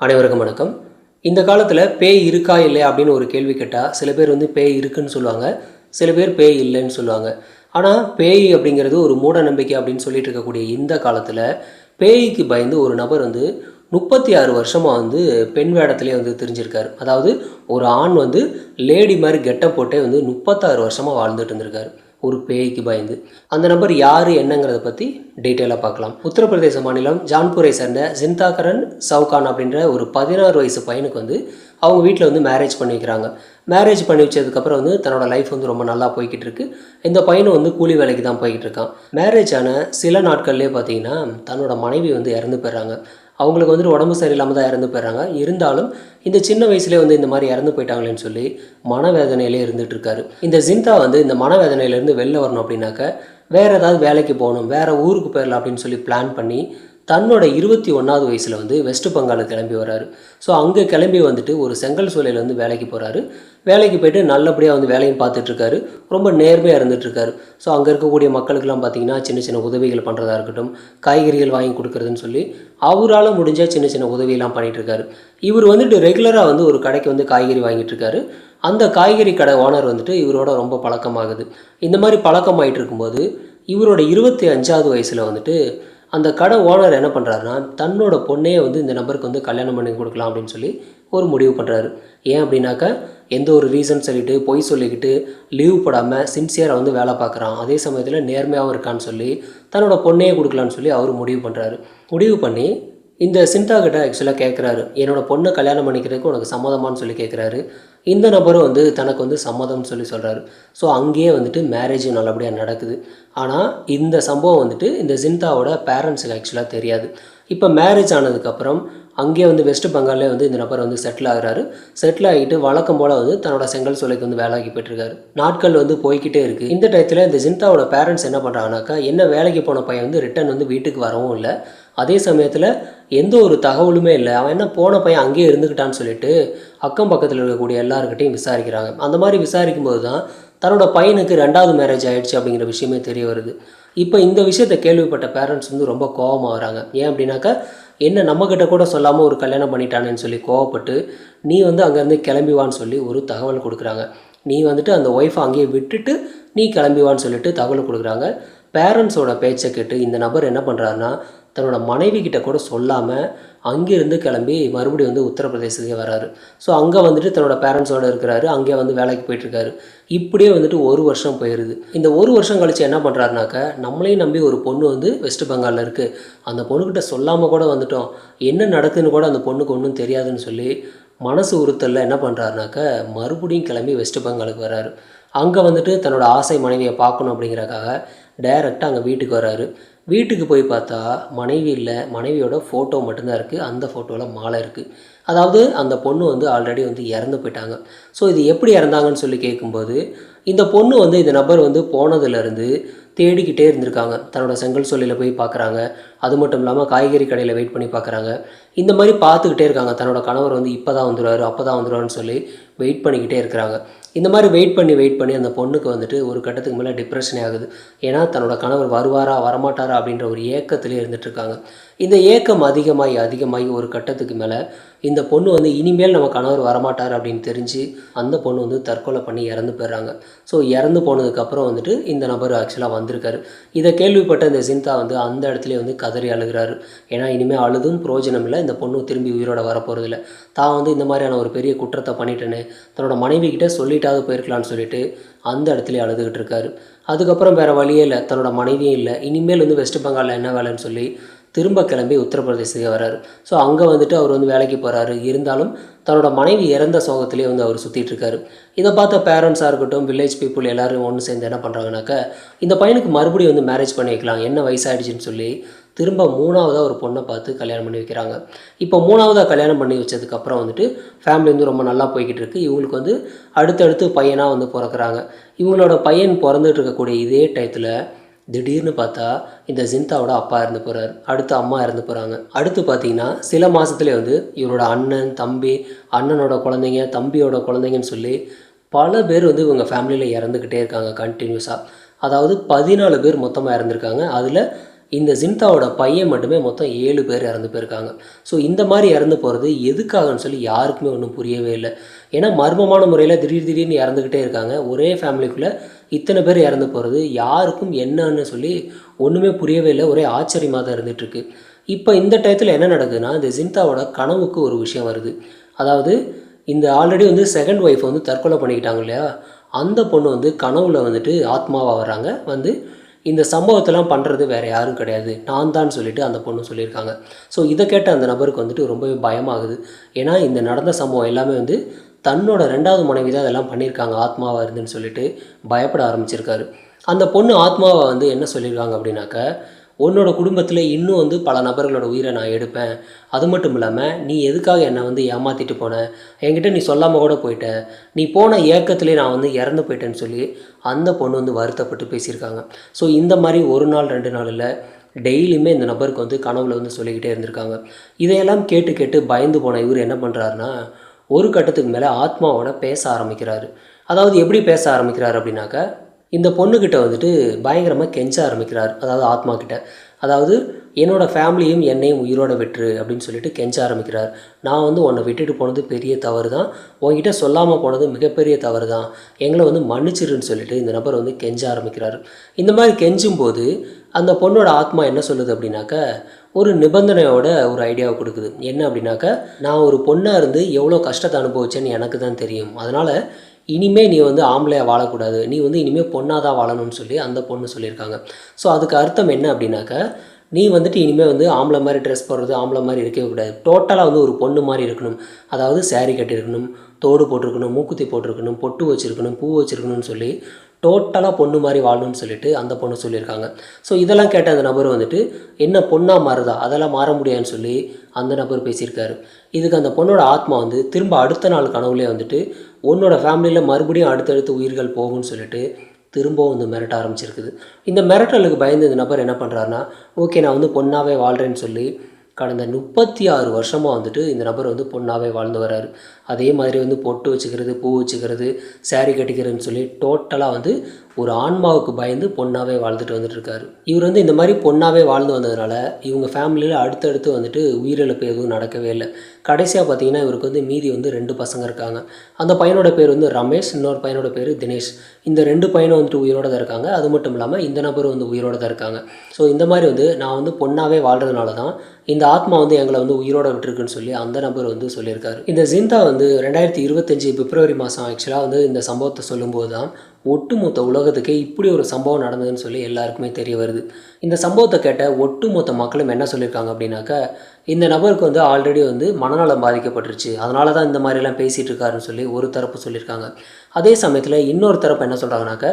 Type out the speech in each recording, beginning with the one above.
அனைவருக்கும் வணக்கம். இந்த காலத்தில் பேய் இருக்கா இல்லையா அப்படின்னு ஒரு கேள்வி கேட்டால் சில பேர் வந்து பேய் இருக்குன்னு சொல்லுவாங்க, சில பேர் பேய் இல்லைன்னு சொல்லுவாங்க. ஆனால் பேய் அப்படிங்கிறது ஒரு மூட நம்பிக்கை அப்படின்னு சொல்லிட்டு இருக்கக்கூடிய இந்த காலத்தில் பேய்க்கு பயந்து ஒரு நபர் வந்து 36 வருஷமாக வந்து பெண் வேடத்திலே வந்து தெரிஞ்சிருக்காரு. அதாவது ஒரு ஆண் வந்து லேடி மாதிரி கெட்டப் போட்டே வந்து 36 வருஷமாக வாழ்ந்துட்டு இருந்திருக்காரு ஒரு பேய்க்கு பயந்து. அந்த நபர் யார் என்னங்கிறத பற்றி டீட்டெயிலாக பார்க்கலாம். உத்தரப்பிரதேச மாநிலம் ஜான்பூரை சேர்ந்த ஜிந்தாகரன் சவுகான் அப்படின்ற ஒரு 16 வயசு பையனுக்கு வந்து அவங்க வீட்டில் வந்து மேரேஜ் பண்ணி வைக்கிறாங்க. மேரேஜ் பண்ணி வச்சதுக்கப்புறம் வந்து தன்னோட லைஃப் வந்து ரொம்ப நல்லா போய்கிட்டு இருக்கு. இந்த பையனும் வந்து கூலி வேலைக்கு தான் போய்கிட்டு இருக்கான். மேரேஜ் ஆன சில நாட்கள்லேயே பார்த்தீங்கன்னா தன்னோட மனைவி வந்து இறந்து போயிடுறாங்க. அவங்களுக்கு வந்துட்டு உடம்பு சரியில்லாமல் தான் இறந்து போயிடுறாங்க. இருந்தாலும் இந்த சின்ன வயசுலேயே வந்து இந்த மாதிரி இறந்து போயிட்டாங்களேன்னு சொல்லி மனவேதனையிலே இருந்துகிட்டு இருக்காரு. இந்த ஜிந்தா வந்து இந்த மனவேதனையிலேருந்து வெளில வரணும் அப்படின்னாக்க வேறு ஏதாவது வேலைக்கு போகணும், வேறு ஊருக்கு போயிடலாம் அப்படின்னு சொல்லி பிளான் பண்ணி தன்னோட 21வது வயசில் வந்து வெஸ்ட் பெங்காலுக்கு கிளம்பி வராரு. ஸோ அங்கே கிளம்பி வந்துட்டு ஒரு செங்கல் சூளையில் வந்து வேலைக்கு போகிறாரு. வேலைக்கு போய்ட்டு நல்லபடியாக வந்து வேலையும் பார்த்துட்ருக்காரு. ரொம்ப நேர்மையாக இருந்துகிட்ருக்காரு. ஸோ அங்கே இருக்கக்கூடிய மக்களுக்கெல்லாம் பார்த்திங்கன்னா சின்ன சின்ன உதவிகள் பண்ணுறதா இருக்கட்டும், காய்கறிகள் வாங்கி கொடுக்குறதுன்னு சொல்லி அவரால் முடிஞ்ச சின்ன சின்ன உதவியெல்லாம் பண்ணிகிட்ருக்காரு. இவர் வந்துட்டு ரெகுலராக வந்து ஒரு கடைக்கு வந்து காய்கறி வாங்கிட்டுருக்காரு. அந்த காய்கறி கடை ஓனர் வந்துட்டு இவரோட ரொம்ப பழக்கமாகுது. இந்த மாதிரி பழக்கமாயிட்டு இருக்கும்போது இவரோட 25வது வயசில் வந்துட்டு அந்த கடை ஓனர் என்ன பண்ணுறாருன்னா தன்னோட பொண்ணையே வந்து இந்த நபருக்கு வந்து கல்யாணம் பண்ணி கொடுக்கலாம் அப்படின்னு சொல்லி ஒரு முடிவு பண்ணுறாரு. ஏன் அப்படின்னாக்கா எந்த ஒரு ரீசன் சொல்லிவிட்டு பொய் சொல்லிக்கிட்டு லீவ் போடாமல் சின்சியராக வந்து வேலை பார்க்குறான், அதே சமயத்தில் நேர்மையாகவும் இருக்கான்னு சொல்லி தன்னோட பொண்ணையே கொடுக்கலான்னு சொல்லி அவர் முடிவு பண்ணுறாரு. முடிவு பண்ணி இந்த சிந்தா கிட்ட ஆக்சுவலாக கேட்குறாரு, என்னோட பொண்ணை கல்யாணம் பண்ணிக்கிறதுக்கு உனக்கு சம்மதமானு சொல்லி கேட்குறாரு. இந்த நபரும் வந்து தனக்கு வந்து சம்மதம்னு சொல்லி சொல்கிறாரு. ஸோ அங்கேயே வந்துட்டு மேரேஜும் நல்லபடியாக நடக்குது. ஆனால் இந்த சம்பவம் வந்துட்டு இந்த ஜிந்தாவோட பேரண்ட்ஸுக்கு ஆக்சுவலாக தெரியாது. இப்போ மேரேஜ் ஆனதுக்கப்புறம் அங்கேயே வந்து வெஸ்ட் பெங்கால்லே வந்து இந்த நபர் வந்து செட்டில் ஆகிறாரு. செட்டில் ஆகிட்டு வழக்கம் போல் வந்து தன்னோட செங்கல் சூளைக்கு வந்து வேலைக்கு போயிட்டுருக்காரு. நாட்கள் வந்து போய்கிட்டே இருக்குது. இந்த டயத்தில் இந்த ஜிந்தாவோட பேரண்ட்ஸ் என்ன பண்ணுறாங்கனாக்கா, என்ன வேலைக்கு போன பையன் வந்து ரிட்டன் வந்து வீட்டுக்கு வரவும் இல்லை, அதே சமயத்தில் எந்த ஒரு தகவலுமே இல்லை, அவன் என்ன போன பையன் அங்கேயே இருந்துக்கிட்டான்னு சொல்லிட்டு அக்கம் பக்கத்தில் இருக்கக்கூடிய எல்லாருக்கிட்டையும் விசாரிக்கிறாங்க. அந்த மாதிரி விசாரிக்கும் போது தான் தன்னோட பையனுக்கு 2வது மேரேஜ் ஆகிடுச்சு அப்படிங்கிற விஷயமே தெரிய வருது. இப்போ இந்த விஷயத்தை கேள்விப்பட்ட பேரண்ட்ஸ் வந்து ரொம்ப கோபமாக வராங்க. ஏன் அப்படின்னாக்கா, என்ன நம்மக்கிட்ட கூட சொல்லாமல் ஒரு கல்யாணம் பண்ணிட்டானேன்னு சொல்லி கோவப்பட்டு நீ வந்து அங்கேருந்து கிளம்பிவான்னு சொல்லி ஒரு தகவல் கொடுக்குறாங்க. நீ வந்துட்டு அந்த ஒய்ஃபை அங்கேயே விட்டுட்டு நீ கிளம்பிவான்னு சொல்லிட்டு தகவல் கொடுக்குறாங்க. பேரண்ட்ஸோட பேச்சை கேட்டு இந்த நபர் என்ன பண்ணுறாருன்னா தன்னோட மனைவி கிட்ட கூட சொல்லாமல் அங்கேருந்து கிளம்பி மறுபடியும் வந்து உத்தரப்பிரதேசத்துக்கே வராரு. ஸோ அங்கே வந்துட்டு தன்னோட பேரண்ட்ஸோடு இருக்கிறாரு. அங்கே வந்து வேலைக்கு போயிட்டுருக்காரு. இப்படியே வந்துட்டு 1 வருஷம் போயிடுது. இந்த 1 வருஷம் கழித்து என்ன பண்ணுறாருனாக்க, நம்மளையும் நம்பி ஒரு பொண்ணு வந்து வெஸ்ட் பெங்காலில் இருக்குது, அந்த பொண்ணுக்கிட்ட சொல்லாமல் கூட வந்துட்டோம், என்ன நடக்குதுன்னு கூட அந்த பொண்ணுக்கு ஒன்றும் தெரியாதுன்னு சொல்லி மனசு உறுத்தலில் என்ன பண்ணுறாருனாக்க மறுபடியும் கிளம்பி வெஸ்ட் பெங்காலுக்கு வராரு. அங்கே வந்துட்டு தன்னோட ஆசை மனைவியை பார்க்கணும் அப்படிங்கிறக்காக டைரெக்டாக அங்கே வீட்டுக்கு வராரு. வீட்டுக்கு போய் பார்த்தா மனைவி இல்லை, மனைவியோட ஃபோட்டோ மட்டும்தான் இருக்குது. அந்த ஃபோட்டோவில் மாலை இருக்குது. அதாவது அந்த பொண்ணு வந்து ஆல்ரெடி வந்து இறந்து போயிட்டாங்க. ஸோ இது எப்படி இறந்தாங்கன்னு சொல்லி கேட்கும்போது இந்த பொண்ணு வந்து இந்த நபர் வந்து போனதுலேருந்து தேடிக்கிட்டே இருந்திருக்காங்க. தன்னோட செங்கல் சூளையில் போய் பார்க்குறாங்க. அது மட்டும் இல்லாமல் காய்கறி கடையில் வெயிட் பண்ணி பார்க்குறாங்க. இந்த மாதிரி பார்த்துக்கிட்டே இருக்காங்க. தன்னோட கணவர் வந்து இப்போ தான் வந்துடுவார், அப்போ தான் வந்துடுவார்னு சொல்லி வெயிட் பண்ணிக்கிட்டே இருக்கிறாங்க. இந்த மாதிரி வெயிட் பண்ணி அந்த பொண்ணுக்கு வந்துட்டு ஒரு கட்டத்துக்கு மேலே டிப்ரெஷனே ஆகுது. ஏன்னா தன்னோட கணவர் வருவாரா வரமாட்டாரா அப்படின்ற ஒரு ஏக்கத்திலே இருந்துகிட்ருக்காங்க. இந்த ஏக்கம் அதிகமாகி ஒரு கட்டத்துக்கு மேலே இந்த பொண்ணு வந்து இனிமேல் நம்ம கணவர் வரமாட்டார் அப்படின்னு தெரிஞ்சு அந்த பொண்ணு வந்து தற்கொலை பண்ணி இறந்து போயிடுறாங்க. ஸோ இறந்து போனதுக்கப்புறம் வந்துட்டு இந்த நபர் ஆக்சுவலாக வந்திருக்காரு. இதை கேள்விப்பட்ட இந்த சிந்தா வந்து அந்த இடத்துலேயே வந்து கதறி அழுகிறாரு. ஏன்னா இனிமேல் அழுதும் பிரயோஜனம் இல்லை, இந்த பொண்ணு திரும்பி உயிரோட வரப்போகிறதில்ல, தான் வந்து இந்த மாதிரியான ஒரு பெரிய குற்றத்தை பண்ணிட்டேன்னு தன்னோட மனைவி கிட்ட சொல்லிட்டாவது போயிருக்கலான்னு சொல்லிட்டு அந்த இடத்துலேயே அழுதுகிட்டு இருக்காரு. அதுக்கப்புறம் வேறு வழியே இல்லை, தன்னோட மனைவியும் இல்லை, இனிமேல் வந்து வெஸ்ட் பெங்காலில் என்ன வேலைன்னு சொல்லி திரும்ப கிளம்பி உத்தரப்பிரதேசத்துக்கு வராரு. ஸோ அங்கே வந்துட்டு அவர் வந்து வேலைக்கு போகிறாரு. இருந்தாலும் தன்னோட மனைவி இறந்த சோகத்திலே வந்து அவர் சுற்றிட்டு இருக்காரு. இதை பார்த்த பேரண்ட்ஸாக இருக்கட்டும், வில்லேஜ் பீப்புள் எல்லோரும் ஒன்று சேர்ந்து என்ன பண்ணுறாங்கனாக்கா, இந்த பையனுக்கு மறுபடியும் வந்து மேரேஜ் பண்ணி வைக்கலாம், என்ன வயசாகிடுச்சின்னு சொல்லி திரும்ப 3வதாக ஒரு பொண்ணை பார்த்து கல்யாணம் பண்ணி வைக்கிறாங்க. இப்போ 3வதாக கல்யாணம் பண்ணி வச்சதுக்கப்புறம் வந்துட்டு ஃபேமிலி வந்து ரொம்ப நல்லா போய்கிட்டு இருக்குது. இவங்களுக்கு வந்து அடுத்தடுத்து பையனாக வந்து பிறக்கிறாங்க. இவங்களோட பையன் பிறந்துட்டு இருக்கக்கூடிய இதே டயத்தில் திடீர்னு பார்த்தா இந்த ஜிந்தாவோட அப்பா இறந்து போகிறார். அடுத்து அம்மா இறந்து போகிறாங்க. அடுத்து பார்த்தீங்கன்னா சில மாதத்துலேயே வந்து இவரோட அண்ணன், தம்பி, அண்ணனோட குழந்தைங்க, தம்பியோட குழந்தைங்கன்னு சொல்லி பல பேர் வந்து இவங்க ஃபேமிலியில் இறந்துக்கிட்டே இருக்காங்க கண்டினியூஸாக. அதாவது 14 பேர் மொத்தமாக இறந்துருக்காங்க. அதில் இந்த ஜின்தாவோட பையன் மட்டுமே மொத்தம் 7 பேர் இறந்து போயிருக்காங்க. ஸோ இந்த மாதிரி இறந்து போகிறது எதுக்காகன்னு சொல்லி யாருக்குமே ஒன்றும் புரியவே இல்லை. ஏன்னா மர்மமான முறையில் திடீர்னு இறந்துக்கிட்டே இருக்காங்க. ஒரே ஃபேமிலிக்குள்ளே இத்தனை பேர் இறந்து போகிறது யாருக்கும் என்னன்னு சொல்லி ஒன்றுமே புரியவே இல்லை. ஒரே ஆச்சரியமாக தான் இருந்துகிட்ருக்கு. இப்போ இந்த டயத்தில் என்ன நடக்குதுன்னா, இந்த ஜின்தாவோட கனவுக்கு ஒரு விஷயம் வருது. அதாவது இந்த ஆல்ரெடி வந்து செகண்ட் ஒய்ஃப் வந்து தற்கொலை பண்ணிக்கிட்டாங்க இல்லையா, அந்த பொண்ணு வந்து கனவுல வந்துட்டு ஆத்மாவாக வர்றாங்க. வந்து இந்த சம்பவத்தெல்லாம் பண்ணுறது வேறு யாரும் கிடையாது, நான் தான் சொல்லிட்டு அந்த பொண்ணு சொல்லியிருக்காங்க. ஸோ இதை கேட்ட அந்த நபருக்கு வந்துட்டு ரொம்பவே பயமாகுது. ஏன்னா இந்த நடந்த சம்பவம் எல்லாமே வந்து தன்னோட 2வது மனைவி தான் இதெல்லாம் பண்ணியிருக்காங்க ஆத்மாவாக இருந்துன்னு சொல்லிட்டு பயப்பட ஆரம்பிச்சிருக்காரு. அந்த பொண்ணு ஆத்மாவை வந்து என்ன சொல்லியிருக்காங்க அப்படின்னாக்க, உன்னோட குடும்பத்தில் இன்னும் வந்து பல நபர்களோட உயிரை நான் எடுப்பேன். அது மட்டும் இல்லாமல் நீ எதுக்காக என்னை வந்து ஏமாற்றிட்டு போன, என்கிட்ட நீ சொல்லாமல் கூட போயிட்ட, நீ போன ஏக்கத்திலே நான் வந்து இறந்து போயிட்டேன்னு சொல்லி அந்த பொண்ணு வந்து வருத்தப்பட்டு பேசியிருக்காங்க. ஸோ இந்த மாதிரி ஒரு நாள் 2 நாள் இல்லை, டெய்லியுமே இந்த நபருக்கு வந்து கனவுல வந்து சொல்லிக்கிட்டே இருந்திருக்காங்க. இதையெல்லாம் கேட்டு கேட்டு பயந்து போன இவர் என்ன பண்ணுறாருன்னா, ஒரு கட்டத்துக்கு மேலே ஆத்மாவோட பேச ஆரம்பிக்கிறாரு. அதாவது எப்படி பேச ஆரம்பிக்கிறாரு அப்படின்னாக்கா, இந்த பொண்ணுக்கிட்ட வந்துட்டு பயங்கரமாக கெஞ்ச ஆரம்பிக்கிறார். அதாவது ஆத்மா கிட்ட, அதாவது என்னோடய ஃபேமிலியும் என்னையும் உயிரோட விட்டுரு அப்படின்னு சொல்லிட்டு கெஞ்ச ஆரம்பிக்கிறார். நான் வந்து உன்னை விட்டுட்டு போனது பெரிய தவறு தான், உன்கிட்ட சொல்லாமல் போனது மிகப்பெரிய தவறு தான், எங்களை வந்து மன்னிச்சிருன்னு சொல்லிட்டு இந்த நபர் வந்து கெஞ்ச ஆரம்பிக்கிறார். இந்த மாதிரி கெஞ்சும்போது அந்த பொண்ணோட ஆத்மா என்ன சொல்லுது அப்படின்னாக்கா, ஒரு நிபந்தனையோட ஒரு ஐடியாவை கொடுக்குது. என்ன அப்படின்னாக்கா, நான் ஒரு பொண்ணாக இருந்து எவ்வளோ கஷ்டத்தை அனுபவிச்சேன்னு எனக்கு தான் தெரியும், அதனால் இனிமேல் நீ வந்து ஆம்பளையாக வாழக்கூடாது, நீ வந்து இனிமேல் பொண்ணாக தான் வாழணும்னு சொல்லி அந்த பொண்ணு சொல்லியிருக்காங்க. ஸோ அதுக்கு அர்த்தம் என்ன அப்படின்னாக்கா, நீ வந்துட்டு இனிமேல் வந்து ஆம்பளை மாதிரி ட்ரெஸ் போடுறது, ஆம்பளை மாதிரி இருக்கவே கூடாது, டோட்டலாக வந்து ஒரு பொண்ணு மாதிரி இருக்கணும். அதாவது சேரீ கட்டியிருக்கணும், தோடு போட்டிருக்கணும், மூக்குத்தி போட்டிருக்கணும், பொட்டு வச்சுருக்கணும், பூ வச்சுருக்கணும்னு சொல்லி டோட்டலாக பொண்ணு மாதிரி வாழணும்னு சொல்லிட்டு அந்த பொண்ணு சொல்லியிருக்காங்க. ஸோ இதெல்லாம் கேட்ட அந்த நபர் வந்துட்டு என்ன பொண்ணாக மாறுதா, அதெல்லாம் மாற முடியாதுன்னு சொல்லி அந்த நபர் பேசியிருக்காரு. இதுக்கு அந்த பொண்ணோட ஆத்மா வந்து திரும்ப அடுத்த நாள் கனவுலேயே வந்துட்டு உன்னோட ஃபேமிலியில் மறுபடியும் அடுத்தடுத்து உயிர்கள் போகும்னு சொல்லிட்டு திரும்பவும் வந்து மிரட்ட ஆரம்பிச்சிருக்குது. இந்த மிரட்டலுக்கு பயந்து இந்த நபர் என்ன பண்ணுறாருன்னா, ஓகே நான் வந்து பொண்ணாகவே வாழ்கிறேன்னு சொல்லி கடந்த 36 வருஷமாக வந்துட்டு இந்த நபர் வந்து பொண்ணாகவே வாழ்ந்து வர்றாரு. அதே மாதிரி வந்து பொட்டு வச்சுக்கிறது, பூ வச்சுக்கிறது, சேரீ கட்டிக்கிறதுன்னு சொல்லி டோட்டலாக வந்து ஒரு ஆன்மாவுக்கு பயந்து பொண்ணாகவே வாழ்ந்துட்டு வந்துட்டுருக்காரு. இவர் வந்து இந்த மாதிரி பொண்ணாகவே வாழ்ந்து வந்ததுனால இவங்க ஃபேமிலியில் அடுத்தடுத்து வந்துட்டு உயிரிழப்பு எதுவும் நடக்கவே இல்லை. கடைசியாக பார்த்தீங்கன்னா இவருக்கு வந்து மீதி வந்து 2 பசங்க இருக்காங்க. அந்த பையனோட பேர் வந்து ரமேஷ், இன்னொரு பையனோட பேர் தினேஷ். இந்த 2 பையனும் வந்துட்டு உயிரோட தான் இருக்காங்க. அது மட்டும் இல்லாமல் இந்த நபரும் வந்து உயிரோட தான் இருக்காங்க. ஸோ இந்த மாதிரி வந்து நான் வந்து பொண்ணாகவே வாழ்கிறதுனால தான் இந்த ஆத்மா வந்து எங்களை வந்து உயிரோட விட்டுருக்குன்னு சொல்லி அந்த நபர் வந்து சொல்லியிருக்காரு. இந்த ஜிந்தா வந்து 2025 பிப்ரவரி மாதம் ஆக்சுவலாக வந்து இந்த சம்பவத்தை சொல்லும்போது தான் ஒட்டுமொத்த உலகத்துக்கே இப்படி ஒரு சம்பவம் நடந்ததுன்னு சொல்லி எல்லாருக்குமே தெரிய வருது. இந்த சம்பவத்தை கேட்ட ஒட்டுமொத்த மக்களும் என்ன சொல்லியிருக்காங்க அப்படின்னாக்கா, இந்த நபருக்கு வந்து ஆல்ரெடி வந்து மனநலம் பாதிக்கப்பட்டுருச்சு, அதனால தான் இந்த மாதிரிலாம் பேசிகிட்டு இருக்காருன்னு சொல்லி ஒரு தரப்பு சொல்லியிருக்காங்க. அதே சமயத்தில் இன்னொரு தரப்பு என்ன சொல்கிறாங்கனாக்கா,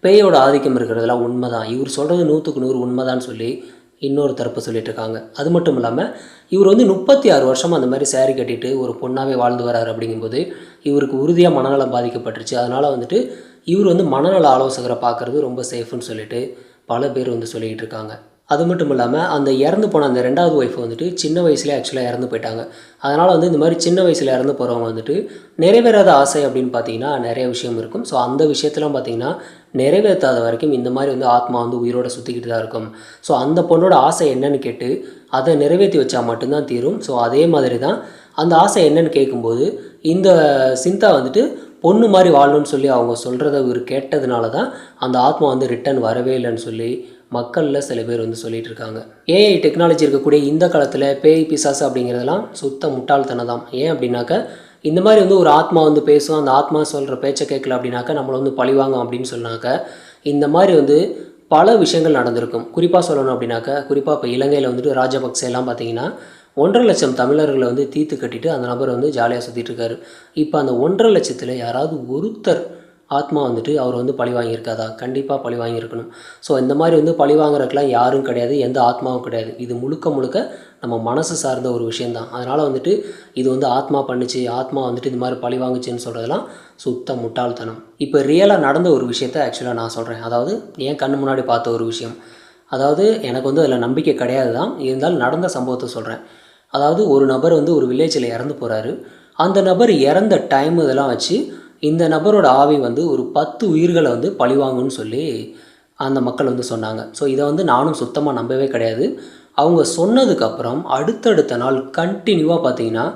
பேயோட ஆதிக்கம் இருக்கிறதெல்லாம் உண்மை தான், இவர் சொல்கிறது 100க்கு 100 உண்மைதான்னு சொல்லி இன்னொரு தரப்பு சொல்லிட்டு இருக்காங்க. அது மட்டும் இல்லாமல் இவர் வந்து 36 வருஷமாக அந்த மாதிரி சேரீ கட்டிட்டு ஒரு பொண்ணாகவே வாழ்ந்து வராரு. அப்படிங்கும்போது இவருக்கு உறுதியாக மனநலம் பாதிக்கப்பட்டுருச்சு. அதனால் வந்துட்டு இவர் வந்து மனநல ஆலோசகரை பார்க்குறது ரொம்ப சேஃப்னு சொல்லிட்டு பல பேர் வந்து சொல்லிக்கிட்டு இருக்காங்க. அது மட்டும் இல்லாமல் அந்த இறந்து போன அந்த 2வது ஒய்ஃப் வந்துட்டு சின்ன வயசுலேயே ஆக்சுவலாக இறந்து போயிட்டாங்க. அதனால் வந்து இந்த மாதிரி சின்ன வயசில் இறந்து போகிறவங்க வந்துட்டு நிறைவேறாத ஆசை அப்படின்னு பார்த்தீங்கன்னா நிறைய விஷயம் இருக்கும். ஸோ அந்த விஷயத்தெலாம் பார்த்திங்கன்னா நிறைவேற்றாத வரைக்கும் இந்த மாதிரி வந்து ஆத்மா வந்து உயிரோட சுற்றிக்கிட்டு தான் இருக்கும். ஸோ அந்த பொண்ணோட ஆசை என்னன்னு கேட்டு அதை நிறைவேற்றி வச்சா மட்டும்தான் தீரும். ஸோ அதே மாதிரி தான் அந்த ஆசை என்னன்னு கேட்கும்போது இந்த சிந்தா வந்துட்டு பொண்ணு மாதிரி வாழணும்னு சொல்லி அவங்க சொல்கிறத இவர் கேட்டதுனால தான் அந்த ஆத்மா வந்து ரிட்டன் வரவே இல்லைன்னு சொல்லி மக்களில் சில பேர் வந்து சொல்லிகிட்டு இருக்காங்க. ஏஐ டெக்னாலஜி இருக்கக்கூடிய இந்த காலத்தில் பேய் பிசாசு அப்படிங்கிறதெல்லாம் சுத்த முட்டாள்தனம் தான். ஏன் அப்படின்னாக்கா, இந்த மாதிரி வந்து ஒரு ஆத்மா வந்து பேசும், அந்த ஆத்மா சொல்கிற பேச்சை கேட்கல அப்படின்னாக்கா நம்மளை வந்து பழிவாங்க அப்படின்னு சொன்னாக்கா இந்த மாதிரி வந்து பல விஷயங்கள் நடந்திருக்கும். குறிப்பாக சொல்லணும் அப்படின்னாக்கா, குறிப்பாக இப்போ இலங்கையில் வந்துட்டு ராஜபக்சே எல்லாம் பார்த்தீங்கன்னா 1.5 லட்சம் தமிழர்களை வந்து தீர்த்து கட்டிட்டு அந்த நபர் வந்து ஜாலியாக சுற்றிட்டு இருக்காரு. இப்போ அந்த 1.5 லட்சத்தில் யாராவது ஒருத்தர் ஆத்மா வந்துட்டு அவர் வந்து பழி வாங்கியிருக்காதா? கண்டிப்பாக பழி வாங்கியிருக்கணும். ஸோ இந்த மாதிரி வந்து பழி வாங்குறதுக்கெலாம் யாரும் கிடையாது, எந்த ஆத்மாவும் கிடையாது. இது முழுக்க முழுக்க நம்ம மனசு சார்ந்த ஒரு விஷயந்தான். அதனால் வந்துட்டு இது வந்து ஆத்மா பண்ணுச்சு, ஆத்மா வந்துட்டு இது மாதிரி பழி வாங்குச்சுன்னு சொல்கிறதெல்லாம் சுத்த முட்டாள்தனம். இப்போ ரியலாக நடந்த ஒரு விஷயத்த ஆக்சுவலாக நான் சொல்கிறேன். அதாவது என் கண்ணு முன்னாடி பார்த்த ஒரு விஷயம். அதாவது எனக்கு வந்து அதில் நம்பிக்கை கிடையாது தான், இருந்தாலும் நடந்த சம்பவத்தை சொல்கிறேன். அதாவது ஒரு நபர் வந்து ஒரு வில்லேஜில் இறந்து போகிறாரு. அந்த நபர் இறந்த டைம் இதெல்லாம் வச்சு இந்த நபரோட ஆவி வந்து ஒரு 10 உயிர்களை வந்து பழிவாங்குன்னு சொல்லி அந்த மக்கள் வந்து சொன்னாங்க. ஸோ இதை வந்து நானும் சுத்தமாக நம்பவே கிடையாது. அவங்க சொன்னதுக்கப்புறம் அடுத்தடுத்த நாள் கண்டினியூவாக பார்த்தீங்கன்னா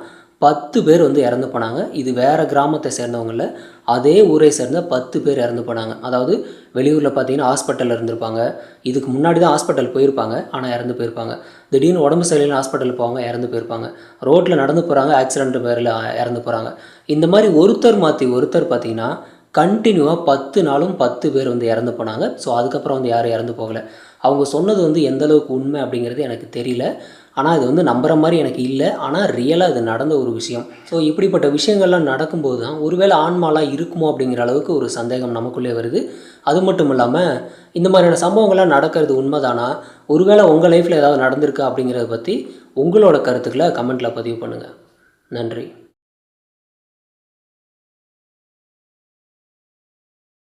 10 பேர் வந்து இறந்து போனாங்க. இது வேறு கிராமத்தை சேர்ந்தவங்கள, அதே ஊரை சேர்ந்த 10 பேர் இறந்து போனாங்க. அதாவது வெளியூரில் பார்த்தீங்கன்னா ஹாஸ்பிட்டலில் இருந்திருப்பாங்க. இதுக்கு முன்னாடி தான் ஹாஸ்பிட்டல் போயிருப்பாங்க, ஆனால் இறந்து போயிருப்பாங்க. திடீர்னு உடம்பு சரியில்லைன்னு ஹாஸ்பிட்டல் போவாங்க, இறந்து போயிருப்பாங்க. ரோட்டில் நடந்து போகிறாங்க, ஆக்சிடென்ட் பேரில் இறந்து போகிறாங்க. இந்த மாதிரி ஒருத்தர் மாற்றி ஒருத்தர் பார்த்தீங்கன்னா கண்டினியூவாக 10 நாளும் 10 பேர் வந்து இறந்து போனாங்க. ஸோ அதுக்கப்புறம் வந்து யாரும் இறந்து போகலை. அவங்க சொன்னது வந்து எந்த அளவுக்கு உண்மை அப்படிங்கிறது எனக்கு தெரியல. ஆனால் இது வந்து நம்புகிற மாதிரி எனக்கு இல்லை. ஆனால் ரியலாக இது நடந்த ஒரு விஷயம். ஸோ இப்படிப்பட்ட விஷயங்கள்லாம் நடக்கும்போது தான் ஒருவேளை ஆன்மாலாம் இருக்குமோ அப்படிங்கிற அளவுக்கு ஒரு சந்தேகம் நமக்குள்ளே வருது. அது மட்டும் இல்லாமல் இந்த மாதிரியான சம்பவங்கள்லாம் நடக்கிறது உண்மைதானா, ஒருவேளை உங்கள் லைஃப்பில் ஏதாவது நடந்திருக்கா அப்படிங்கிறத பற்றி உங்களோட கருத்துக்களை கமெண்ட்டில் பதிவு பண்ணுங்கள். நன்றி.